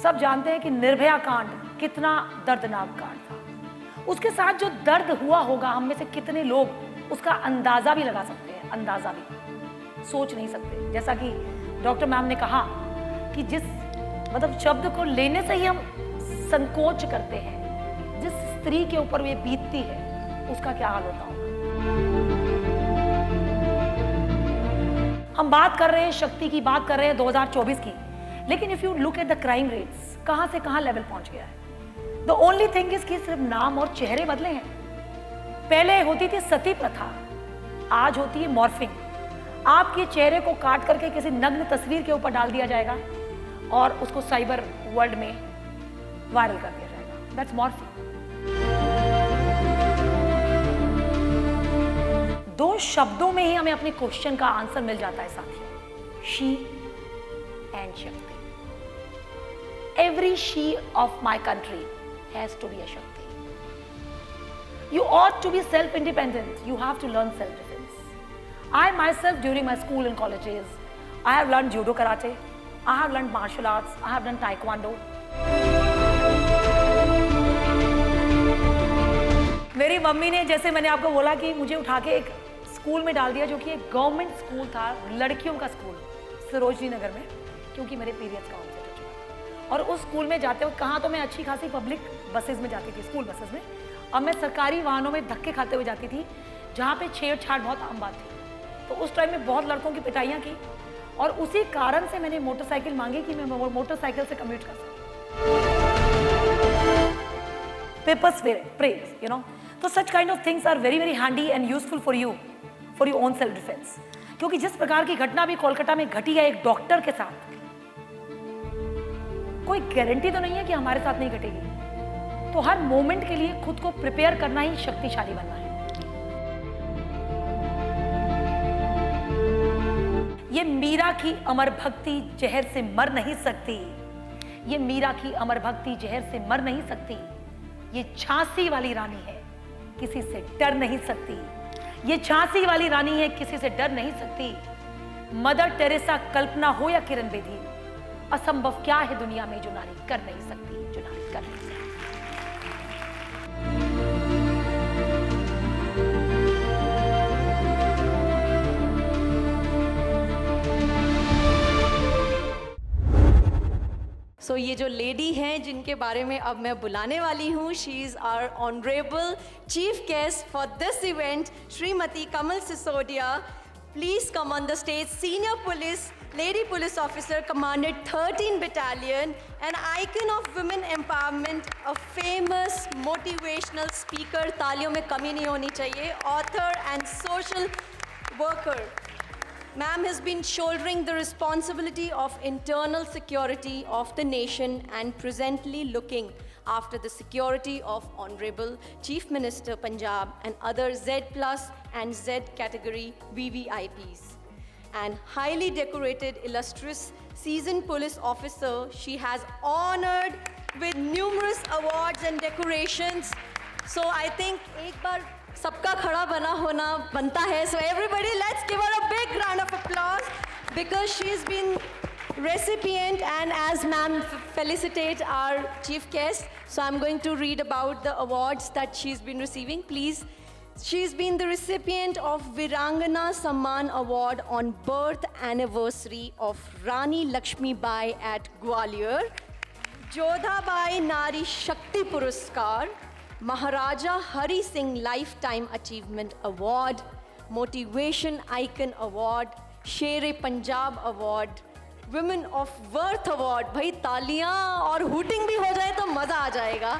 सब जानते हैं कि निर्भया कांड कितना दर्दनाक कांड था। उसके साथ जो दर्द हुआ होगा, हम में से कितने लोग उसका अंदाजा भी लगा सकते हैं, अंदाजा भी सोच नहीं सकते। जैसा कि डॉक्टर मैम ने कहा कि जिस शब्द को लेने से ही हम संकोच करते हैं, जिस स्त्री के ऊपर ये बीतती है उसका क्या हाल होता होगा। हम बात कर रहे हैं शक्ति की, बात कर रहे हैं 2024 की, लेकिन if you look at the crime rates, कहां से कहां लेवल पहुंच गया है। द ओनली थिंग इज कि सिर्फ नाम और चेहरे बदले हैं। पहले होती थी सती प्रथा, आज होती है मॉर्फिंग। आपके चेहरे को काट करके किसी नग्न तस्वीर के ऊपर डाल दिया जाएगा और उसको साइबर वर्ल्ड में वायरल कर दिया जाएगा। That's morphing. दो शब्दों में ही हमें अपने क्वेश्चन का आंसर मिल जाता है साथियों, शी एंड शक्ति। Every she of my country has to be a Shakti. You ought to be self-independent. You have to learn self-defense. I myself, during my school and colleges, I have learned judo karate, I have learned martial arts, I have done taekwondo. मेरी mummy ने, जैसे मैंने आपको बोला कि मुझे उठा के एक स्कूल में डाल दिया जो कि एक गवर्नमेंट स्कूल था, लड़कियों का स्कूल, सरोजनी नगर में, क्योंकि मेरे पीरियड्स का ऑनसेट हो चुका। और उस स्कूल में जाते वक्त कहाँ तो मैं अच्छी खासी पब्लिक बसेस में जाती थी, स्कूल बसेस में, और मैं सरकारी वाहनों में धक्के खाते हुए जाती थी जहाँ पे छेड़छाड़ बहुत आम बात थी। तो उस टाइम में बहुत लड़कों की पिटाइयाँ की, और उसी कारण से मैंने मोटरसाइकिल मांगी कि मैं मोटरसाइकिल से कम्यूट कर सकूँ। पेपर्स प्रेज, यू नो। तो such kind of things are very very handy and useful for you, for your own self defense. क्योंकि जिस प्रकार की घटना भी कोलकाता में घटी है एक डॉक्टर के साथ, कोई गारंटी तो नहीं है कि हमारे साथ नहीं घटेगी। तो हर मोमेंट के लिए खुद को प्रिपेयर करना ही शक्तिशाली बनना है। ये मीरा की अमर भक्ति जहर से मर नहीं सकती, ये मीरा की अमर भक्ति जहर से मर नहीं सकती। ये झांसी वाली रानी है, किसी से डर नहीं सकती। ये झांसी वाली रानी है, किसी से डर नहीं सकती। मदर टेरेसा, कल्पना हो या किरण बेदी, असंभव क्या है दुनिया में जो नारी कर नहीं सकती, जो नारी कर नहीं सकती। सो ये जो लेडी हैं जिनके बारे में अब मैं बुलाने वाली हूँ, she is our honourable chief guest for this event, Shrimati Kamal Sisodia. Please come on the stage, senior police lady police officer, commanded 13 Battalion, an icon of women empowerment, a famous motivational speaker, तालियों में कमी नहीं होनी चाहिए, author and social worker. Ma'am has been shouldering the responsibility of internal security of the nation and presently looking after the security of Honorable Chief Minister Punjab and other Z plus and Z category VVIPs. And highly decorated, illustrious, seasoned police officer, she has honored with numerous awards and decorations. So I think एक बार सबका खड़ा बना होना बनता है. So everybody, let's give her a big round of applause because she's been recipient and as ma'am felicitate our chief guest. So I'm going to read about the awards that she's been receiving. Please. She's been the recipient of Virangana Samman Award on birth anniversary of Rani Lakshmi Bai at Gwalior, Jodha Bai Nari Shakti Puraskar, Maharaja Hari Singh Lifetime Achievement Award, Motivation Icon Award, Sher-e Punjab Award, Women of Worth Award, भाई तालियां और hooting भी हो जाए तो मजा आ जाएगा,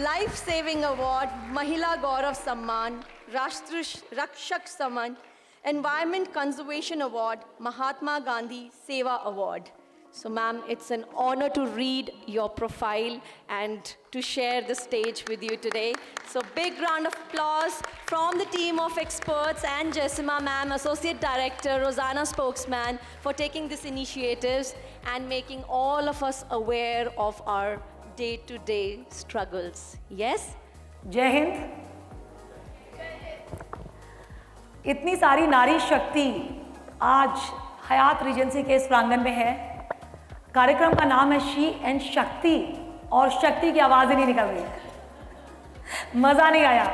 Life Saving Award, महिला गौरव सम्मान, राष्ट्र रक्षक सम्मान, Environment Conservation Award, Mahatma Gandhi Seva Award. So ma'am, it's an honor to read your profile and to share the stage with you today. So big round of applause from the team of experts and Jessima ma'am, Associate Director, Rosanna Spokesman, for taking this initiatives and making all of us aware of our day-to-day struggles. Yes? जय हिंद। इतनी सारी नारी शक्ति आज हयात Regency के इस प्रांगण में है। कार्यक्रम का नाम है शी एंड शक्ति, और शक्ति की आवाज़ ही नहीं निकल रही है, मज़ा नहीं आया।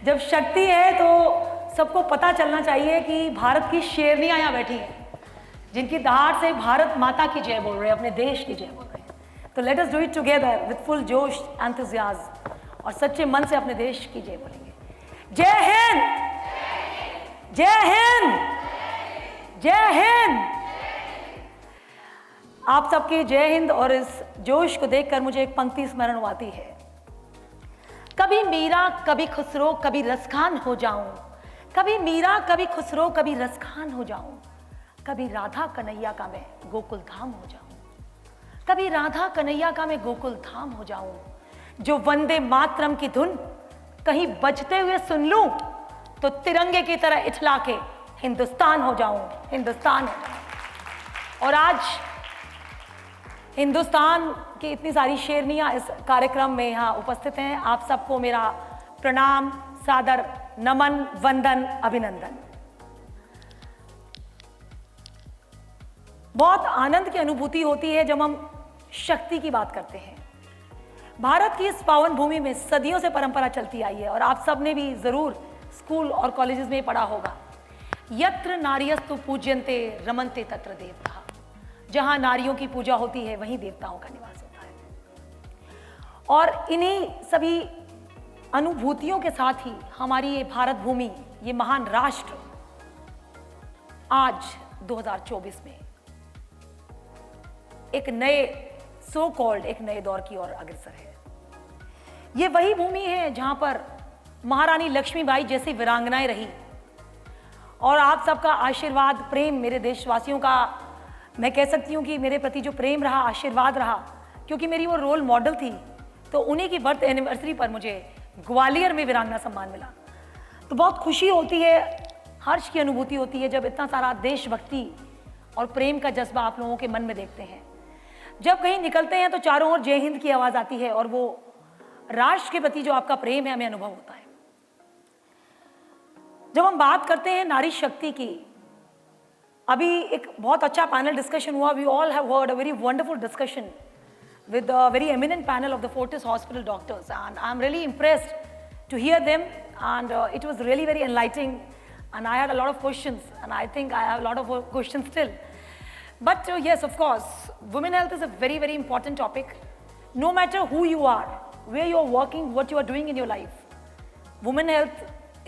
जब शक्ति है तो सबको पता चलना चाहिए कि भारत की शेरनियाँ यहाँ बैठी हैं, जिनकी दहाड़ से भारत माता की जय बोल रहे हैं, अपने देश की जय बोल रहे हैं। तो let us do it together with full जोश, एंथुजियाज्म, और सच्चे मन से अपने देश की जय बोलेंगे। जय हिंद, जय हिंद, जय हिंद। आप सबकी जय हिंद और इस जोश को देखकर मुझे एक पंक्ति स्मरण आती है। कभी मीरा कभी खुसरो कभी रसखान हो जाऊं, कभी मीरा कभी खुसरो कभी रसखान हो जाऊं, कभी राधा कन्हैया का मैं गोकुल धाम हो जाऊं, कभी राधा कन्हैया का मैं गोकुल धाम हो जाऊं, जो वंदे मातरम की धुन कहीं बजते हुए सुन लूं तो तिरंगे की तरह इठला के हिंदुस्तान हो जाऊं, हिंदुस्तान हो जाऊं। और आज हिंदुस्तान की इतनी सारी शेरनियां इस कार्यक्रम में यहाँ उपस्थित हैं। आप सबको मेरा प्रणाम, सादर नमन, वंदन, अभिनंदन। बहुत आनंद की अनुभूति होती है जब हम शक्ति की बात करते हैं। भारत की इस पावन भूमि में सदियों से परंपरा चलती आई है, और आप सब ने भी जरूर स्कूल और कॉलेजेस में पढ़ा होगा, यत्र नार्यस्तु पूज्यन्ते रमन्ते तत्र देवता। जहां नारियों की पूजा होती है वहीं देवताओं का निवास होता है। और इन्हीं सभी अनुभूतियों के साथ ही हमारी ये भारत भूमि, ये महान राष्ट्र आज 2024 में एक नए सो कॉल्ड एक नए दौर की ओर अग्रसर है। ये वही भूमि है जहां पर महारानी लक्ष्मीबाई जैसी वीरांगनाएं रही, और आप सबका आशीर्वाद, प्रेम, मेरे देशवासियों का, मैं कह सकती हूँ कि मेरे प्रति जो प्रेम रहा, आशीर्वाद रहा, क्योंकि मेरी वो रोल मॉडल थी, तो उन्हीं की बर्थ एनिवर्सरी पर मुझे ग्वालियर में वीरांगना सम्मान मिला। तो बहुत खुशी होती है, हर्ष की अनुभूति होती है जब इतना सारा देशभक्ति और प्रेम का जज्बा आप लोगों के मन में देखते हैं। जब कहीं निकलते हैं तो चारों ओर जय हिंद की आवाज़ आती है, और वो राष्ट्र के प्रति जो आपका प्रेम है हमें अनुभव होता है। जब हम बात करते हैं नारी शक्ति की, अभी एक बहुत अच्छा पैनल डिस्कशन हुआ। We all have heard a very wonderful discussion with a very eminent panel of the Fortis Hospital doctors, and I'm really impressed to hear them, and it was really very enlightening, and I had a lot of questions, and I think I have a lot of questions still. But yes, of course, women health is a very, very important topic. No matter who you are, where you are working, what you are doing in your life, women health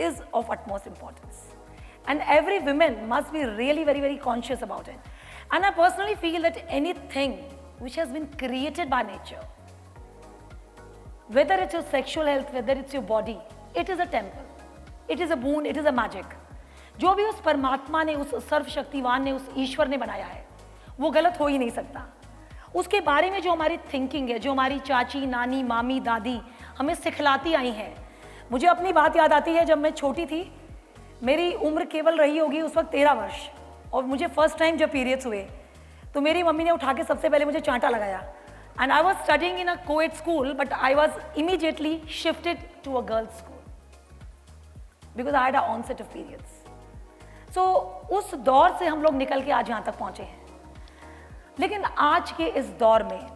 is of utmost importance, and every woman must be really very, very conscious about it. And I personally feel that anything which has been created by nature, whether it's your sexual health, whether it's your body, it is a temple, it is a boon, it is a magic. जो भी उस परमात्मा ने, उस सर्वशक्तिवान ने, उस ईश्वर ने बनाया है, वो गलत हो ही नहीं सकता। उसके बारे में जो हमारी थिंकिंग है, जो हमारी चाची, नानी, मामी, दादी हमें सिखलाती आई हैं। मुझे अपनी बात याद आती है, जब मैं छोटी थी, मेरी उम्र केवल रही होगी उस वक्त 13 वर्ष, और मुझे फर्स्ट टाइम जब पीरियड्स हुए तो मेरी मम्मी ने उठा के सबसे पहले मुझे चांटा लगाया। And I was studying in a coed school, but I was immediately shifted to a girls school because I had a onset of periods. So उस दौर से हम लोग निकल के आज यहाँ तक पहुँचे हैं। लेकिन आज के इस दौर में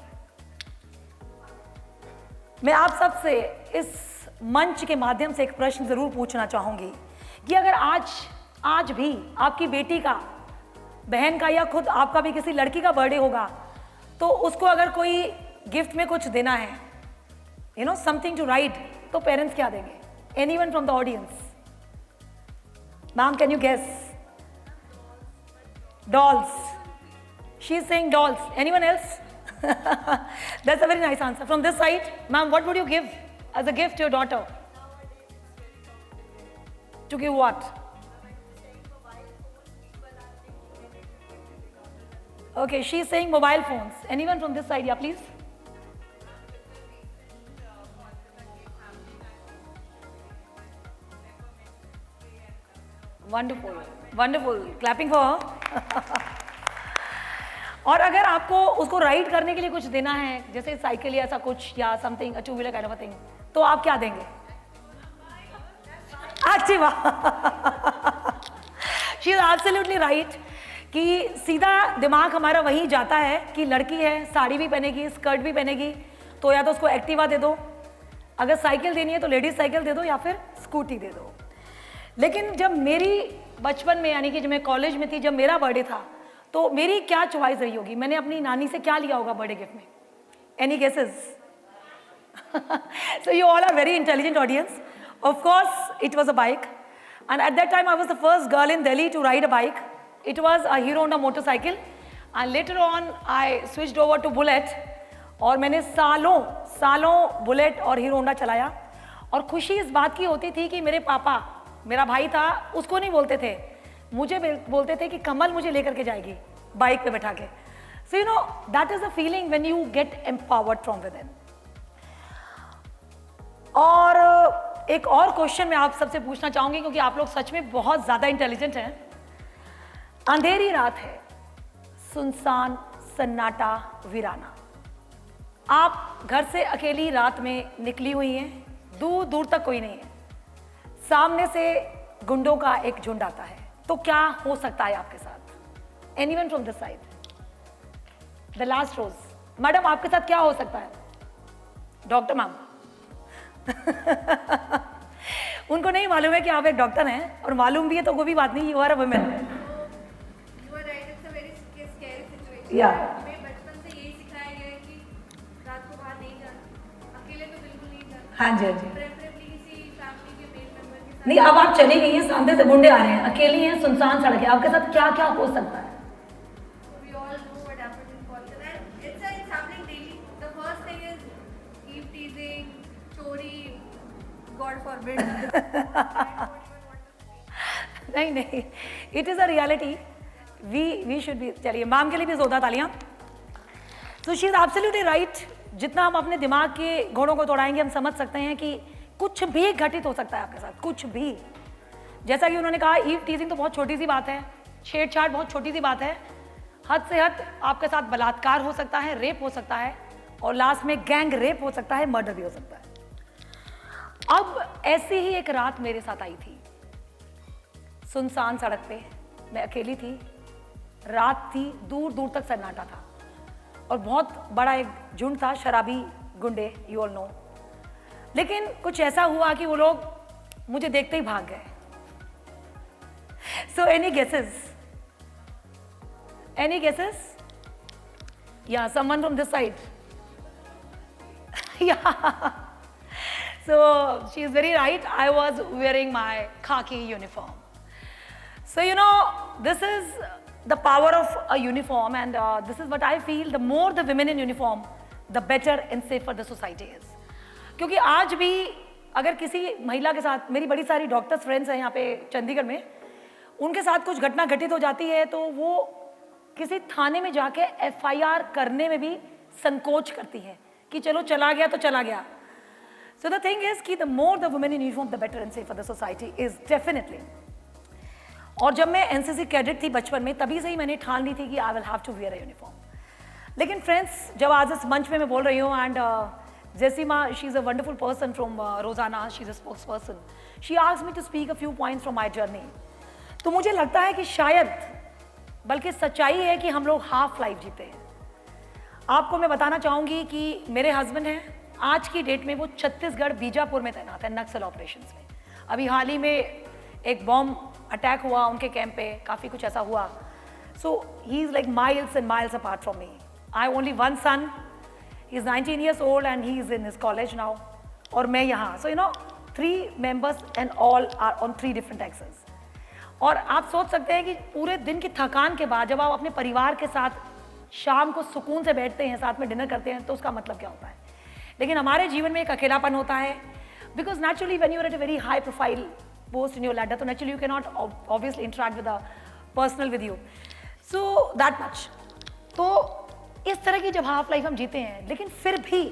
मैं आप सबसे इस मंच के माध्यम से एक प्रश्न जरूर पूछना चाहूँगी कि अगर आज भी आपकी बेटी का, बहन का, या खुद आपका भी किसी लड़की का बर्थडे होगा, तो उसको अगर कोई गिफ्ट में कुछ देना है, you know, something to write, तो पेरेंट्स क्या देंगे? Anyone from the audience? Ma'am, can you guess? Dolls. She is saying dolls. Anyone else? That's a very nice answer. From this side, ma'am, what would you give as a gift to your daughter? To give what? Okay, she's saying mobile phones. Anyone from this side, yeah, please? Wonderful, wonderful. Clapping for her. और अगर आपको उसको ride करने के लिए कुछ देना है, जैसे साइकिल या ऐसा कुछ, या something, a two wheeler kind of a thing, तो आप क्या देंगे? अच्छी बात. She is absolutely right. कि सीधा दिमाग हमारा वहीं जाता है कि लड़की है, साड़ी भी पहनेगी, स्कर्ट भी पहनेगी, तो या तो उसको एक्टिवा दे दो, अगर साइकिल देनी है तो लेडीज साइकिल दे दो या फिर स्कूटी दे दो। लेकिन जब मेरी बचपन में, यानी कि जब मैं कॉलेज में थी, जब मेरा बर्थडे था, तो मेरी क्या चॉइस रही होगी? मैंने अपनी नानी से क्या लिया होगा बर्थडे गिफ्ट में? Any guesses? So you all are very intelligent audience. Of course, it was a bike, and at that time I was the first girl in Delhi to ride a bike. It was a Hero Honda motorcycle, and later on I switched over to Bullet. और मैंने सालों bullet और hero Honda चलाया। और खुशी इस बात की होती थी कि मेरे पापा, मेरा भाई था, उसको नहीं बोलते थे, मुझे बोलते थे कि कमल मुझे लेकर के जाएगी बाइक पे बैठा के। So you know that is the feeling when you get empowered from with in. और एक और क्वेश्चन मैं आप सबसे पूछना चाहूंगी, क्योंकि आप लोग सच में बहुत ज्यादा इंटेलिजेंट हैं। अंधेरी रात है, सुनसान सन्नाटा वीराना, आप घर से अकेली रात में निकली हुई हैं, दूर दूर तक कोई नहीं है, सामने से गुंडों का एक झुंड आता है, तो क्या हो सकता है आपके साथ? Anyone from this side? The last rose. Madam आपके साथ क्या हो सकता है? डॉक्टर मैम उनको नहीं मालूम है कि आप एक डॉक्टर हैं, और मालूम भी है तो कोई भी बात नहीं, you are a women. You are right, it's a very scary situation. Yeah. हमें बचपन से यही सिखाया गया है कि रात को बाहर नहीं जाना, अकेले तो बिल्कुल नहीं जाना। हाँ जी, हाँ जी। Preferably किसी फैमिली के मेल मेंबर के साथ। नहीं, अब आप चली गई हैं, सामने से गुंडे आ रहे हैं, अकेली हैं, सुनसान सड़क है, आपके साथ क्या क्या हो सकता है? We all know what happened in Kolkata, and it's happening daily. The first thing is eve teasing, chori, God forbid. नहीं नहीं, it is a reality, we should be. चलिए मैम के लिए भी जोरदार तालियां। तो शी इज एब्सोल्युटली राइट। जितना हम अपने दिमाग के घोड़ों को दौड़ाएंगे, हम समझ सकते हैं कि कुछ भी घटित हो सकता है आपके साथ, कुछ भी। जैसा कि उन्होंने कहा, ईव टीजिंग तो बहुत छोटी सी बात है, छेड़छाड़ बहुत छोटी सी बात है, हद से हद आपके साथ बलात्कार हो सकता है, रेप हो सकता है, और लास्ट में गैंग रेप हो सकता है, मर्डर भी हो सकता है। अब ऐसी ही एक रात मेरे साथ आई थी, सुनसान सड़क पे, मैं अकेली थी, रात थी, दूर दूर तक सन्नाटा था, और बहुत बड़ा एक झुंड था, शराबी गुंडे, यू ऑल नो। लेकिन कुछ ऐसा हुआ कि वो लोग मुझे देखते ही भाग गए। So any guesses? Any guesses? या समवन फ्रॉम दिस साइड? या so she is very right, I was wearing my khaki uniform. So you know, this is the power of a uniform, and this is what I feel, the more the women in uniform, the better and safer the society is. क्योंकि आज भी अगर किसी महिला के साथ, मेरी बड़ी सारी डॉक्टर्स फ्रेंड्स हैं यहाँ पे चंडीगढ़ में, उनके साथ कुछ घटना घटित हो जाती है तो वो किसी थाने में जाके FIR करने में भी संकोच करती है कि चलो चला गया तो चला गया। So the thing is कि the more the women in uniform, the better and safer the society is definitely. और जब मैं NCC कैडेट थी बचपन में, तभी से ही मैंने ठान ली थी कि I will have to wear a uniform. लेकिन फ्रेंड्स, जब आज इस मंच पे मैं बोल रही हूँ, and Jessima, she is a wonderful person from Rosanna, she is a spokesperson. She asked me to speak a few points from my journey. तो मुझे लगता है कि शायद, बल्कि सच्चाई है कि हम लोग हाफ लाइफ जीते हैं। आपको मैं बताना चाहूँगी कि मेरे हस्बैंड हैं, आज की डेट में वो छत्तीसगढ़ बीजापुर में तैनात है, नक्सल ऑपरेशंस में। अभी हाल ही में एक बॉम्ब अटैक हुआ उनके कैंप पे, काफ़ी कुछ ऐसा हुआ। So he is like miles and miles apart from me. I only one son, he is 19 years old and he is in his college now, और मैं यहाँ। So you know, 3 members and all are on 3 different axes. और आप सोच सकते हैं कि पूरे दिन की थकान के बाद जब आप अपने परिवार के साथ शाम को सुकून से बैठते हैं, साथ में डिनर करते हैं, तो उसका मतलब क्या होता है। लेकिन हमारे जीवन में एक अकेलापन होता है, because naturally when you are at a very high profile post in your ladder, तो naturally you can not obviously interact with a personal with you, so that much. तो इस तरह की जब हाफ लाइफ हम जीते हैं, लेकिन फिर भी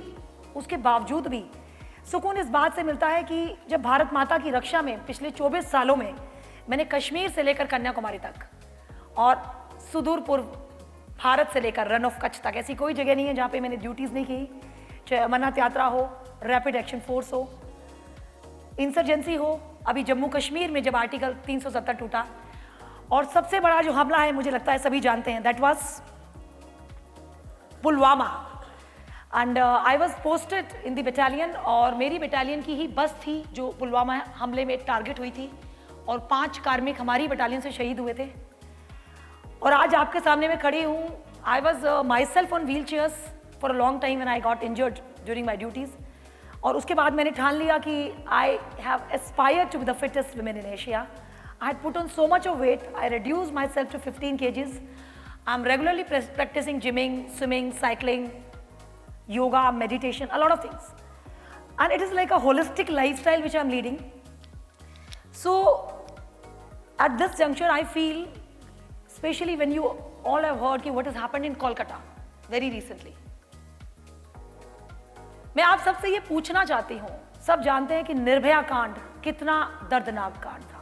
उसके बावजूद भी सुकून इस बात से मिलता है कि जब भारत माता की रक्षा में पिछले 24 सालों में मैंने कश्मीर से लेकर कन्याकुमारी तक और सुदूर पूर्व भारत से लेकर रन ऑफ कच्छ तक, ऐसी कोई जगह नहीं है जहाँ पे मैंने ड्यूटीज़ नहीं की, चाहे अमरनाथ यात्रा हो, रैपिड एक्शन फोर्स हो, इंसर्जेंसी हो, अभी जम्मू कश्मीर में जब आर्टिकल 370 टूटा, और सबसे बड़ा जो हमला है मुझे लगता है सभी जानते हैं, that was Pulwama. And I was posted in the battalion, और मेरी बटालियन की ही बस थी जो पुलवामा हमले में टारगेट हुई थी, और 5 कार्मिक हमारी बटालियन से शहीद हुए थे। और आज आपके सामने मैं खड़ी हूँ। I was myself on wheelchairs for a long time when I got injured during my duties, और उसके बाद मैंने ठान लिया कि I have aspired to be the fittest women in Asia. I had put on so much of weight, I reduced myself to 15 kgs. I'm regularly practicing gymming, swimming, cycling, yoga, meditation, a lot of things. And it is like a holistic lifestyle which I'm leading. So at this juncture, I feel, especially when you all have heard what has happened in Kolkata very recently. मैं आप सबसे ये पूछना चाहती हूँ, सब जानते हैं कि निर्भया कांड कितना दर्दनाक कांड था।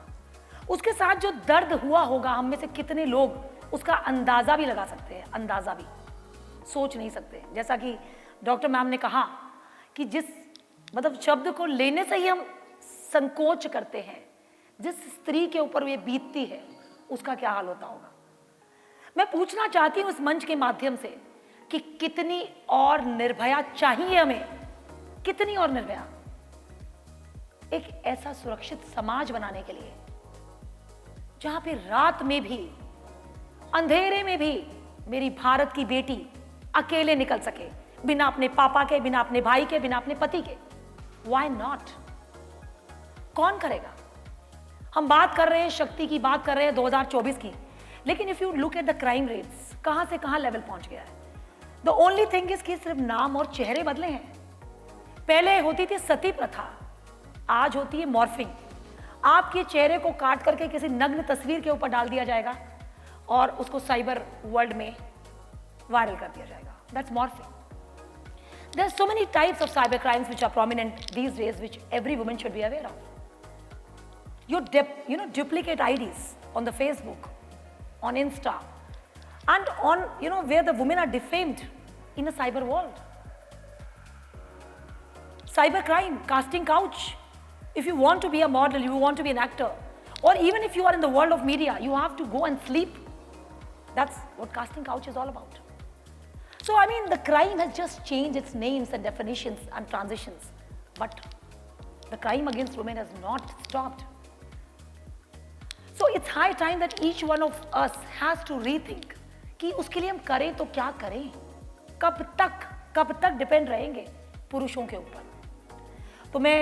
उसके साथ जो दर्द हुआ होगा, हम में से कितने लोग उसका अंदाजा भी लगा सकते हैं, अंदाजा भी सोच नहीं सकते। जैसा कि डॉक्टर मैम ने कहा कि जिस मतलब शब्द को लेने से ही हम संकोच करते हैं, जिस स्त्री के ऊपर ये बीतती है उसका क्या हाल होता होगा। मैं पूछना चाहती हूँ इस मंच के माध्यम से कि कितनी और निर्भया चाहिए हमें, कितनी और निर्भया, एक ऐसा सुरक्षित समाज बनाने के लिए जहां पे रात में भी, अंधेरे में भी मेरी भारत की बेटी अकेले निकल सके, बिना अपने पापा के, बिना अपने भाई के, बिना अपने पति के। Why not? कौन करेगा? हम बात कर रहे हैं शक्ति की, बात कर रहे हैं 2024 की, लेकिन if you look at the crime rates, कहां से कहां लेवल पहुंच गया है। द ओनली थिंग इज कि सिर्फ नाम और चेहरे बदले हैं। पहले होती थी सती प्रथा, आज होती है मॉर्फिंग। आपके चेहरे को काट करके किसी नग्न तस्वीर के ऊपर डाल दिया जाएगा और उसको साइबर वर्ल्ड में वायरल कर दिया जाएगा। That's morphing. There are so many types of cyber crimes which are prominent these days, which every woman should be aware of. You duplicate IDs on the Facebook, on Insta, and on where the women are defamed in a cyber world. Cyber crime, casting couch. If you want to be a model, you want to be an actor, or even if you are in the world of media, you have to go and sleep. That's what casting couch is all about. So, I mean, the crime has just changed its names and definitions and transitions, but the crime against women has not stopped. So, it's high time that each one of us has to rethink कि उसके लिए हम करें तो क्या करें, कब तक डिपेंड रहेंगे पुरुषों के ऊपर। तो मैं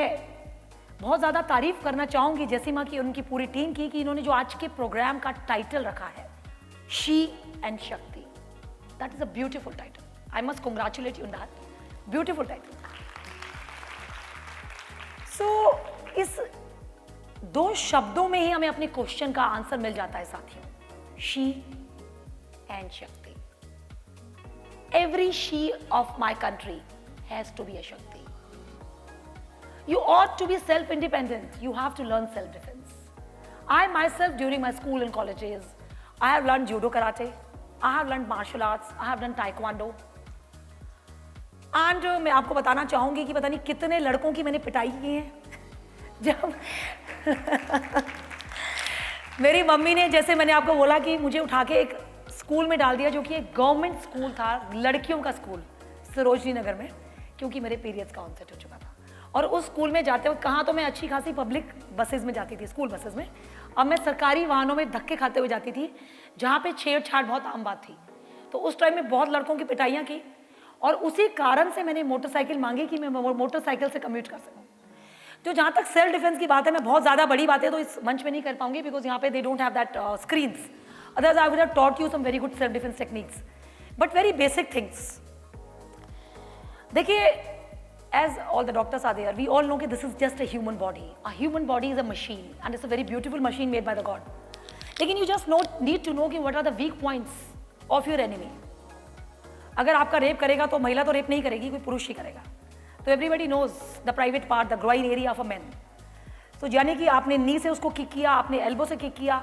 बहुत ज़्यादा तारीफ करना चाहूँगी जैसीमा की, उनकी पूरी टीम की, कि इन्होंने जो आज के प्रोग्राम का टाइटल रखा है, शी एंड शक्ति। That is a beautiful title. I must congratulate you on that. Beautiful title. So, इस 2 शब्दों में ही हमें अपने क्वेश्चन का आंसर मिल जाता है साथियों। She and Shakti. Every she of my country has to be a Shakti. You ought to be self-independent. You have to learn self-defense. I myself, during my school and college days, I have learned judo, karate. I have learned martial arts. I have done taekwondo. And मैं आपको बताना चाहूँगी कि पता नहीं कितने लड़कों की मैंने पिटाई की है। जब मेरी मम्मी ने, जैसे मैंने आपको बोला कि मुझे उठा के एक स्कूल में डाल दिया जो कि एक गवर्नमेंट स्कूल था, लड़कियों का स्कूल, सरोजनी नगर में, क्योंकि मेरे पीरियड्स का ऑनसेट हो चुका था। और उस स्कूल में जाते वक्त कहाँ तो मैं अच्छी खासी पब्लिक बसेज में जाती थी, स्कूल बसेज में, अब मैं सरकारी वाहनों में धक्के खाते हुए जाती थी, जहाँ पे छेड़छाड़ बहुत आम बात थी। तो उस टाइम में बहुत लड़कों की पिटाइयाँ की, और उसी कारण से मैंने मोटरसाइकिल मांगी कि मैं मोटरसाइकिल से कम्यूट कर सकूँ। तो जहाँ तक सेल्फ डिफेंस की बात है, मैं बहुत ज़्यादा बड़ी बातें तो इस मंच में नहीं कर पाऊंगी, बिकॉज यहाँ पे they don't have that screens, otherwise I would have taught you some very good self defence techniques, but very basic things. देखिए, as all the doctors are there, we all know that this is just a human body. A human body is a machine, and it's a very beautiful machine made by the God. लेकिन you just need to know कि what are the weak points of your enemy. अगर आपका rape करेगा तो महिला तो rape नहीं करेगी, कोई पुरुष ही करेगा। तो everybody knows the private part, the groin area of a man. तो यानी कि आपने नी से उसको किक किया, आपने एल्बो से किक किया,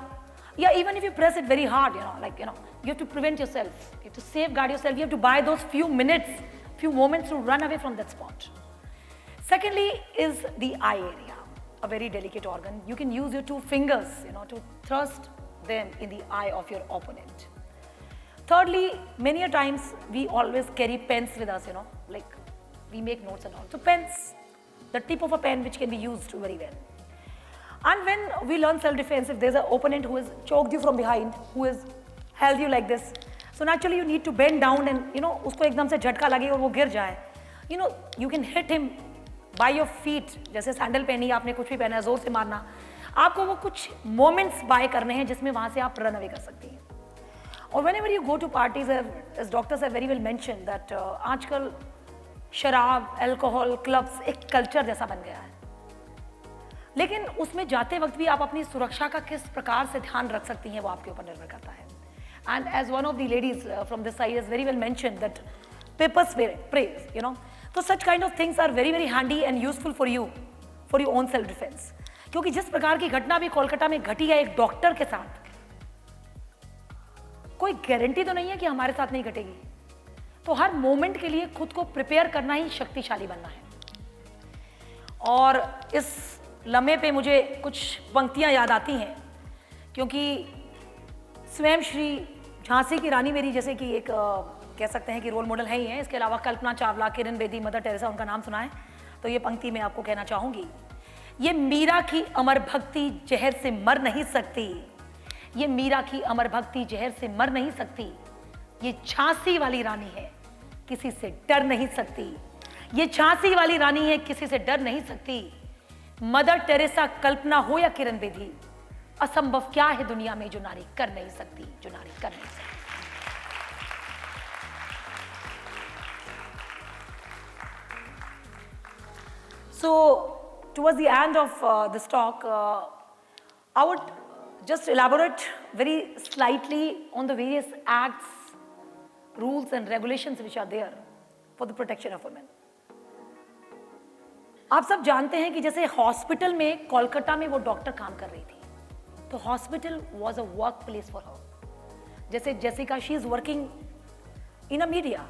या even if you press it very hard, you have to prevent yourself, you have to safeguard yourself, you have to buy those few minutes, few moments to run away from that spot. Secondly is the eye area, a very delicate organ. You can use your 2 fingers, to thrust them in the eye of your opponent. Thirdly, many a times we always carry pens with us, like we make notes and all. So pens, the tip of a pen which can be used very well. And when we learn self-defense, if there's an opponent who has choked you from behind, who has held you like this, so naturally you need to bend down and उसको एकदम से झटका लगे और वो गिर जाए. You can hit him by your feet. जैसे सैंडल पहनी, आपने कुछ भी पहना है, जोर से मारना. आपको वो कुछ मोमेंट्स बाय करने हैं जिसमें वहां से आप रन अवे कर सकती हैं. और whenever you go to parties, as doctors have very well mentioned that आजकल शराब, अल्कोहल, क्लब्स एक कल्चर जैसा बन गया है. लेकिन उसमें जाते वक्त भी आप अपनी सुरक्षा का किस प्रकार से ध्यान रख सकती हैं वो आपके ऊपर निर्भर करता है. And as one of the ladies from this side has very well mentioned that paper sprays, so such kind of things are very very handy and useful for you for your own self defense. क्योंकि जिस प्रकार की घटना भी कोलकाता में घटी है एक डॉक्टर के साथ, कोई गारंटी तो नहीं है कि हमारे साथ नहीं घटेगी. तो हर मोमेंट के लिए खुद को प्रिपेयर करना ही शक्तिशाली बनना है. और इस लम्हे पे मुझे कुछ पंक्तियां याद आती हैं, क्योंकि स्वयं श्री झांसी की रानी मेरी जैसे कि एक कह सकते हैं कि रोल मॉडल है ही है. इसके अलावा कल्पना चावला, किरण बेदी, मदर टेरेसा, उनका नाम सुना है. तो ये पंक्ति मैं आपको कहना चाहूंगी. ये मीरा की अमर भक्ति जहर से मर नहीं सकती. ये मीरा की अमर भक्ति जहर से मर नहीं सकती. ये झांसी वाली रानी है, किसी से डर नहीं सकती. ये झांसी वाली रानी है, किसी से डर नहीं सकती. मदर टेरेसा, कल्पना हो या किरण बेदी, असंभव क्या है दुनिया में जो नारी कर नहीं सकती, जो नारी कर नहीं सकती. So towards the end of this talk, I would just elaborate very slightly on the various acts, rules and regulations which are there for the protection of women. आप सब जानते हैं कि जैसे हॉस्पिटल में कोलकाता में वो डॉक्टर काम कर रही थी, तो hospital was a work place for her. जैसे Jessica, she is working in a media.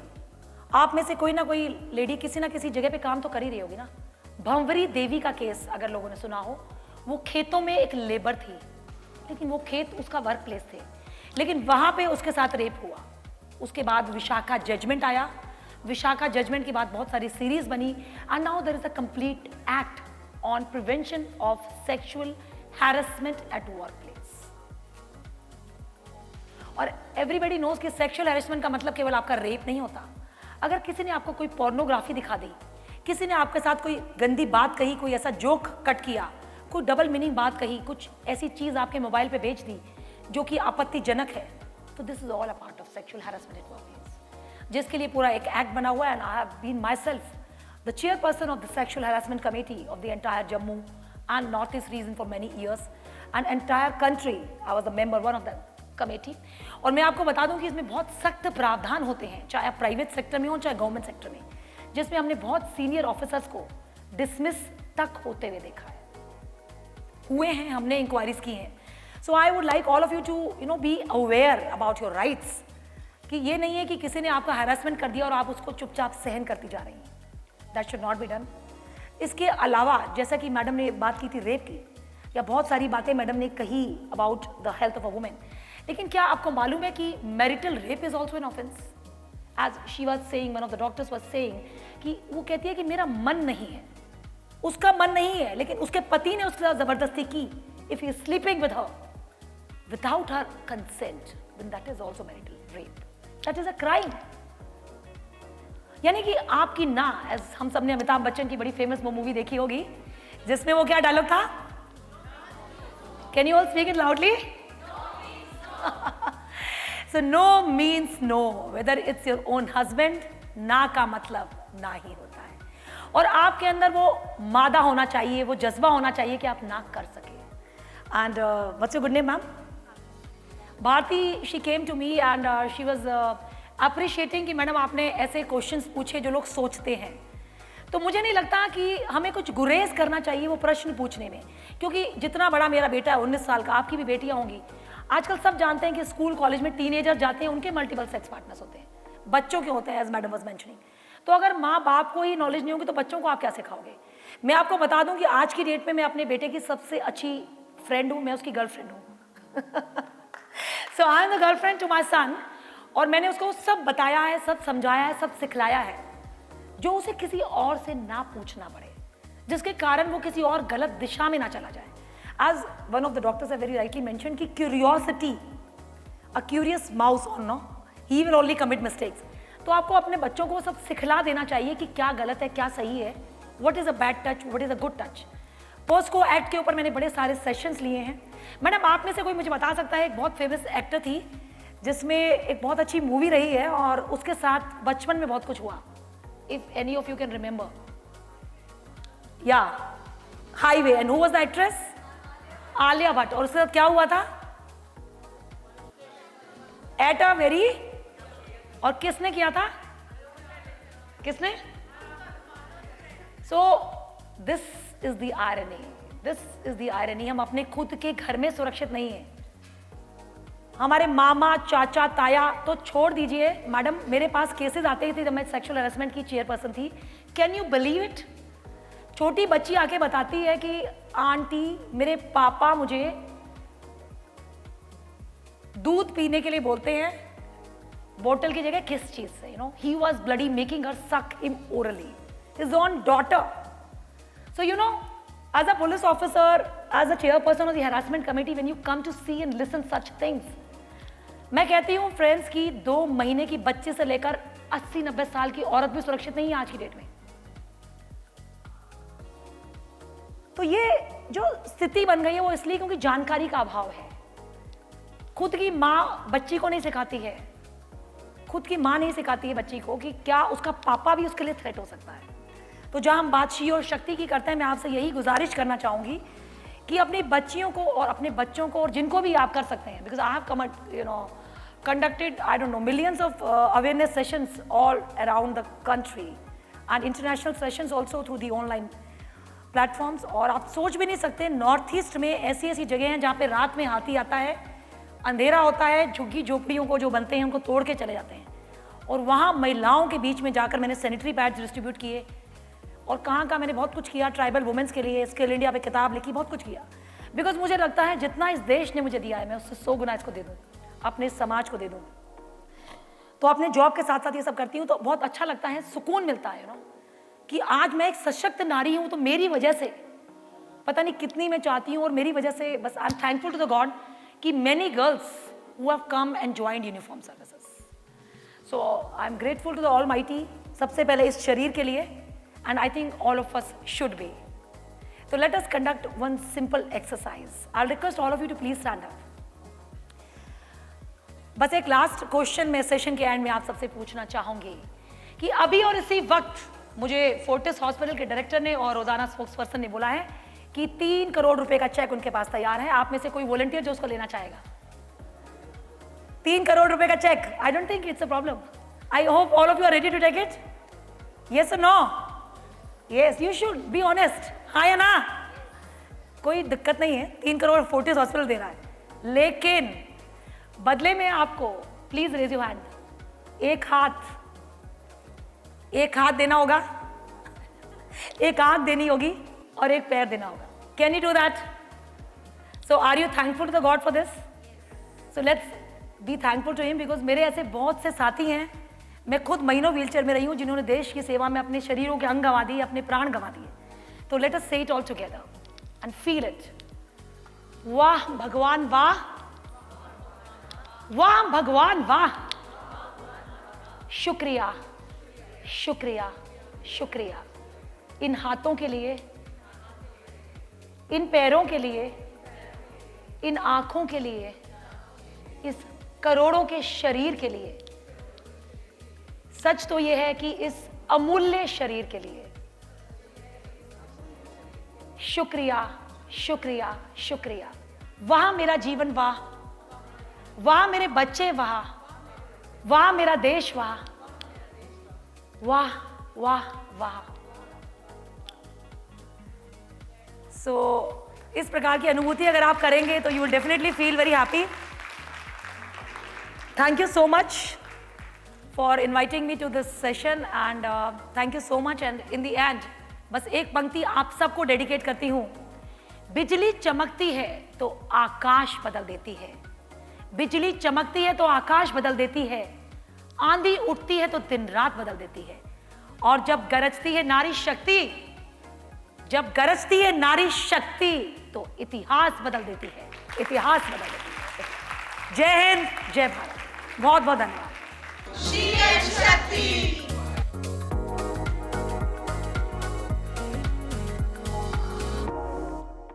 आप में से कोई ना कोई लेडी किसी ना किसी जगह पे काम तो कर ही रही होगी ना. भंवरी देवी का केस अगर लोगों ने सुना हो, वो खेतों में एक लेबर थी, लेकिन वो खेत उसका वर्क प्लेस थे, लेकिन वहां पे उसके साथ रेप हुआ. उसके बाद विशाखा जजमेंट आया. विशाखा जजमेंट के बाद बहुत सारी सीरीज बनी. And now there is a complete act on prevention of sexual harassment at workplace. और एवरीबडी नोज कि सेक्सुअल हैरेसमेंट का मतलब केवल आपका रेप नहीं होता. अगर किसी ने आपको कोई पोर्नोग्राफी दिखा दी, किसी ने आपके साथ कोई गंदी बात कही, कोई ऐसा जोक कट किया, कोई डबल मीनिंग बात कही, कुछ ऐसी चीज आपके मोबाइल पे भेज दी जो कि आपत्तिजनक है, तो this is all a part of sexual harassment at workplace, जिसके लिए पूरा एक एक्ट बना हुआ है. And I have been myself the chairperson of the sexual harassment committee of the entire Jammu and north east region for many years and entire country. I was the member one of the committee. और मैं आपको बता दूं कि इसमें बहुत सख्त प्रावधान होते हैं, चाहे आप प्राइवेट सेक्टर में हो चाहे गवर्नमेंट सेक्टर में, जिसमें हमने बहुत सीनियर ऑफिसर्स को डिसमिस तक होते हुए देखा है, हुए हैं, हमने इंक्वायरीज की हैं. So I would like all of you to be aware about your rights, कि ये नहीं है कि किसी ने आपका हैरेसमेंट कर दिया और आप उसको चुपचाप सहन करती जा रही हैं. That should not be done. इसके अलावा जैसा कि मैडम ने बात की थी रेप की, या बहुत सारी बातें मैडम ने कही about the health of a women, लेकिन क्या आपको मालूम है कि marital rape is also an offence. As she was saying, one of the doctors was saying, कि वो कहती है कि मेरा मन नहीं है, उसका मन नहीं है, लेकिन उसके पति ने उसके साथ जबरदस्ती की. If he sleeping with her without her consent, then that is also marital rape. That is a crime. यानी कि आपकी ना, एज हम सब ने अमिताभ बच्चन की बड़ी फेमस वो मूवी देखी होगी जिसमें वो क्या डायलॉग था, can you all speak it loudly? So no means no, whether it's your own husband, ना का मतलब ना ही होता है. और आपके अंदर वो मादा होना चाहिए, वो जज्बा होना चाहिए कि आप ना कर सके. And what's your good name, ma'am? Bharati, she came to me and she was appreciating कि मैडम आपने ऐसे क्वेश्चंस पूछे जो लोग सोचते हैं. तो मुझे नहीं लगता कि हमें कुछ गुरेज करना चाहिए वो प्रश्न पूछने में, क्योंकि जितना बड़ा मेरा बेटा है 19 साल का, आपकी भी बेटियां होंगी, आजकल सब जानते हैं कि स्कूल कॉलेज में टीनेजर जाते हैं, उनके मल्टीपल सेक्स पार्टनर्स होते हैं, बच्चों के होते हैं, एज मैडम वाज मेंशनिंग. तो अगर माँ बाप को ही नॉलेज नहीं होगी तो बच्चों को आप क्या सिखाओगे? मैं आपको बता दूं कि आज की डेट में मैं अपने बेटे की सबसे अच्छी फ्रेंड हूँ, मैं उसकी गर्लफ्रेंड हूँ. So I am the girlfriend to my son, और मैंने उसको सब बताया है, सब समझाया है, सब सिखलाया है, जो उसे किसी और से ना पूछना पड़े, जिसके कारण वो किसी और गलत दिशा में ना चला जाए. As one of the doctors have very rightly mentioned कि curiosity, a curious mouse or no, he will only commit mistakes. तो आपको अपने बच्चों को सब सिखला देना चाहिए कि क्या गलत है, क्या सही है, what is a bad touch, what is a good touch. POCSO act के ऊपर मैंने बड़े सारे सेशंस लिए हैं. मैडम, आप में से कोई मुझे बता सकता है, एक बहुत फेमस एक्टर थी जिसमें एक बहुत अच्छी मूवी रही है और उसके साथ बचपन में बहुत कुछ हुआ. If any of you can remember. या highway. And who was the actress? Alia Bhatt. और उसके साथ क्या हुआ था? At a very. और किसने किया था? किसने? So this is the irony. This is the irony. हम अपने खुद के घर में सुरक्षित नहीं है. हमारे मामा, चाचा, ताया तो छोड़ दीजिए मैडम, मेरे पास केसेस आते ही थे जब मैं सेक्सुअल हैरेसमेंट की चेयरपर्सन थी. Can you believe it? छोटी बच्ची आके बताती है कि आंटी, मेरे पापा मुझे दूध पीने के लिए बोलते हैं, बोतल की जगह किस चीज से. He was bloody making her suck him orally, his own daughter. So as a police officer, as a chairperson of the harassment committee, when you come to see and listen such things, मैं कहती हूँ friends कि 2 महीने की बच्चे से लेकर 80-90 साल की औरत भी सुरक्षित नहीं है आज की डेट में. तो ये जो स्थिति बन गई है वो इसलिए क्योंकि जानकारी का अभाव है. खुद की माँ बच्ची को नहीं सिखाती है, खुद की माँ नहीं सिखाती है बच्ची को कि क्या उसका पापा भी उसके लिए थ्रेट हो सकता है. तो जहाँ हम बात शी और शक्ति की करते हैं, मैं आपसे यही गुजारिश करना चाहूँगी कि अपनी बच्चियों को और अपने बच्चों को और जिनको भी आप कर सकते हैं, because I have conducted, I don't know, millions of awareness sessions all around the country and international sessions also through the online platforms. और आप सोच भी नहीं सकते, नॉर्थ ईस्ट में ऐसी ऐसी जगह हैं जहाँ पे रात में हाथी आता है, अंधेरा होता है, झुग्गी झोपड़ियों को जो बनते हैं उनको तोड़ के चले जाते हैं, और वहाँ महिलाओं के बीच में जाकर मैंने सैनिटरी पैड्स डिस्ट्रीब्यूट किए, और कहाँ मैंने बहुत कुछ किया ट्राइबल वुमेन्स के लिए. स्किल इंडिया पे किताब लिखी, बहुत कुछ किया, बिकॉज मुझे लगता है जितना इस देश ने मुझे दिया है मैं उससे 100 गुना इसको दे दूँ, अपने समाज को दे दूँ. तो अपने जॉब के साथ साथ ये सब करती हूँ तो बहुत अच्छा लगता है, सुकून मिलता है कि आज मैं एक सशक्त नारी हूँ. तो मेरी वजह से पता नहीं कितनी मैं चाहती हूँ, और मेरी वजह से बस I am thankful to the God कि many girls who have come and joined uniform services. So I am grateful to the almighty, सबसे पहले इस शरीर के लिए, and I think all of us should be. So let us conduct one simple exercise. I'll request all of you to please stand up. बस एक last question मैं session के एंड में आप सबसे पूछना चाहूंगी कि अभी और इसी वक्त मुझे फोर्टिस हॉस्पिटल के डायरेक्टर ने और रोजाना स्पोक्स पर्सन ने बोला है कि 3 करोड़ रुपए का चेक उनके पास तैयार है. आप में से कोई वॉलंटियर जो उसको लेना चाहेगा? 3 करोड़ रुपए का cheque. I don't think it's a problem. I hope all of you are ready to take it. Yes और no? Yes, you should be honest. हाँ या ना? कोई दिक्कत नहीं है, 3 करोड़ फोर्टिस हॉस्पिटल दे रहा है, लेकिन बदले में आपको प्लीज रेज योर हैंड. एक हाथ देना होगा, एक आंख देनी होगी और एक पैर देना होगा. Can you do that? So are you thankful to the god for this? So let's be thankful to him, because मेरे ऐसे बहुत से साथी हैं, मैं खुद महीनों व्हीलचेयर में रही हूँ, जिन्होंने देश की सेवा में अपने शरीरों के अंग गंवा दिए, अपने प्राण गंवा दिए. तो लेट अस से it all together and feel it. वाह भगवान वाह, वाह भगवान वाह, शुक्रिया शुक्रिया शुक्रिया. इन हाथों के लिए, इन पैरों के लिए, इन आंखों के लिए, इस करोड़ों के शरीर के लिए. सच तो यह है कि इस अमूल्य शरीर के लिए शुक्रिया शुक्रिया शुक्रिया. वाह मेरा जीवन वाह, वाह मेरे बच्चे वाह, वाह मेरा देश वाह, वाह वाह वाह. सो इस प्रकार की अनुभूति अगर आप करेंगे तो you will definitely feel very happy. Thank you so much for inviting me to this session and thank you so much. And in the end बस एक पंक्ति आप सबको डेडिकेट करती हूँ. बिजली चमकती है तो आकाश बदल देती है, बिजली चमकती है तो आकाश बदल देती है, आंधी उठती है तो दिन रात बदल देती है, और जब गरजती है नारी शक्ति, जब गरजती है नारी शक्ति तो इतिहास बदल देती है, इतिहास बदल देती है। जय हिंद, जय भारत। बहुत बहुत धन्यवाद। She and Shakti.